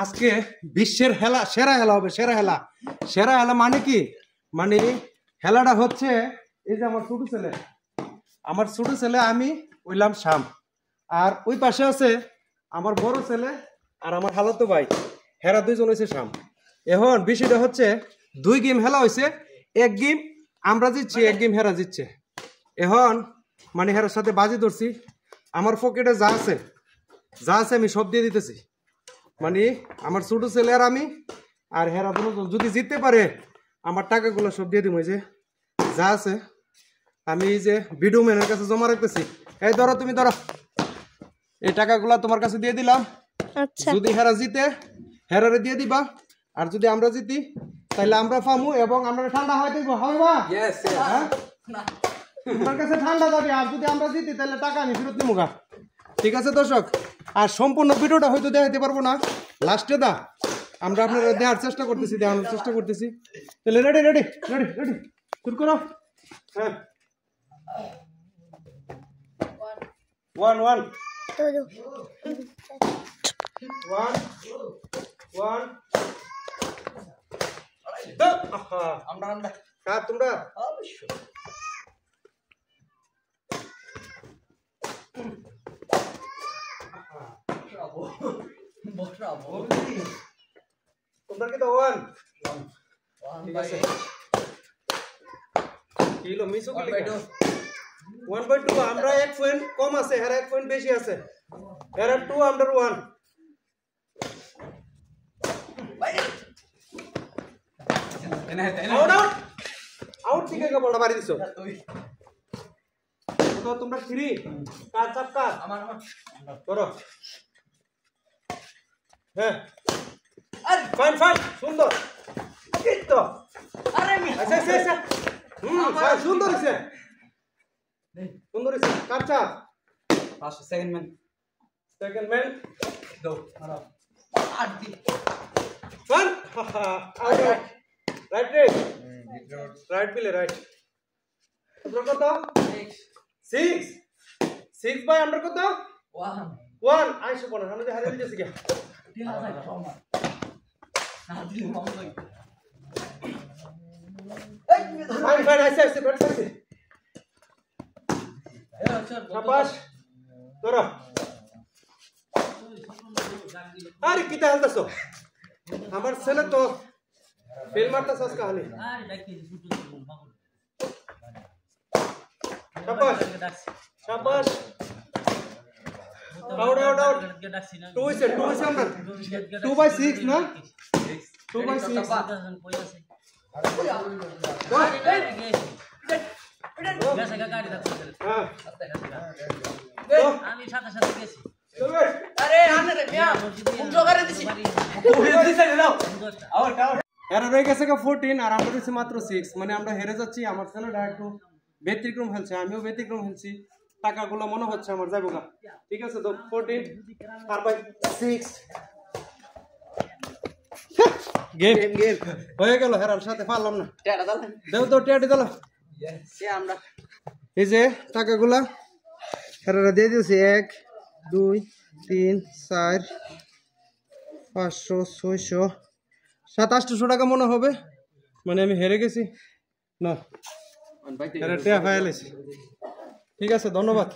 আজকে বিশ্বের সেরা খেলা হবে, সেরা খেলা মানে কি, মানে খেলাটা হচ্ছে এই যে আমার ছোট ছেলে আমি হইলাম শাম, আর ওই পাশে আছে আমার বড় ছেলে আর আমার খালাতো ভাই, হেরা দুইজন হয়েছে শাম। এখন বিষয়টা হচ্ছে 2 গেম খেলা হয়েছে, 1 গেম আমরা জিতছি, 1 গেম হেরা জিতছে। এখন মানে হেরার সাথে বাজি ধরছি, আমার পকেটে যা আছে আমি সব দিয়ে দিতেছি। মানে আমার ছোট ছেলে আর আমি আর হেরা দুজন যদি জিততে পারে আমার টাকাগুলো সব দিয়ে দিব। যে যা আছে আমি এই যে ভিডিও ম্যানের কাছে জমা রাখতেছি। এই ধরো, তুমি ধরো, এই টাকাগুলো তোমার কাছে দিয়ে দিলাম। আচ্ছা, যদি হেরা জিতে হেরারে দিয়ে দিবা, আর যদি আমরা জিতি তাহলে আমরা পামু এবং আমরা ঠান্ডা হয়ে দেবো। হবে বা তোমার কাছে ঠান্ডা যাবে, আর যদি আমরা জিতি তাহলে টাকা আমি ফেরত নিবো। ঠিক আছে দর্শক, আর সম্পূর্ণ ভিডিওটা হয়তো দেখাতে পারবো না, লাস্টে আমরা আপনারা দেওয়ার চেষ্টা করতেছি, দেখানোর চেষ্টা করতেছি। তাহলে রেডি রেডি রেডি রেডি শুরু করো। হ্যাঁ, 1 1 তোমরা তোমরা কি তো 1 ঠিক আছে, কিলো মিসো কি লিখা 1/2। আমরা 1 পয়েন্ট কম আছে, হেরা 1 পয়েন্ট বেশি আছে, হেরা 2 আমরা 1। আউট ঠিক আছে, বলটা মারি দিছো তো তোমরা 3 কার চাপকা আমার করো। হ্যাঁ, আরে ফাইন ফাইন, সুন্দর এই তো। আরে আচ্ছা আচ্ছা আচ্ছা, সুন্দর হইছে, সুন্দর হইছে। কার চাপ ফার্স্ট সেকেন্ড ম্যান দাও মারো আট দি ফান। আউট, রাইট রাইট বিলে রাইট। তোমরা কত 6 বাই আমরা কত 1 আইসো কোন আমি হারিয়ে দিতেছি কি ফাইন ফাইন আইসে আইসে ব্যাট করছি। শাবাশ ধরো। আরে কি তালতাছো, আমার ছেলে তো ফেল মারতাছ আজকে হানি। শাবাশ শাবাশ, আউট আউট আউট। 2 is আমরা 2/6 না 2/6। আমি সাথে সাথে গেছি। আরে আনে রে মিয়া উল্টো করে দিছি। Out out. এরা রয়ে গেছে 14 আর আমরা রয়েছে মাত্র 6, মানে আমরা হেরে যাচ্ছি। আমার ছেলেটা একটু ব্যতিক্রম খেলছে, আমিও ব্যতিক্রম খেলছি, টাকাগুলো মনে হচ্ছে আমার যাবো না। ঠিক আছে তো 14 আর বাই 6 গেম হয়ে গেল। হেরার সাথে পারলাম না, দেও তো টেডি দিল। এই যে টাকাগুলা হেরারা দিয়ে দিয়েছি, 1 2 3 4 500 600 700 টাকা মনে হবে, মানে আমি হেরে গেছি না। ঠিক আছে, ধন্যবাদ।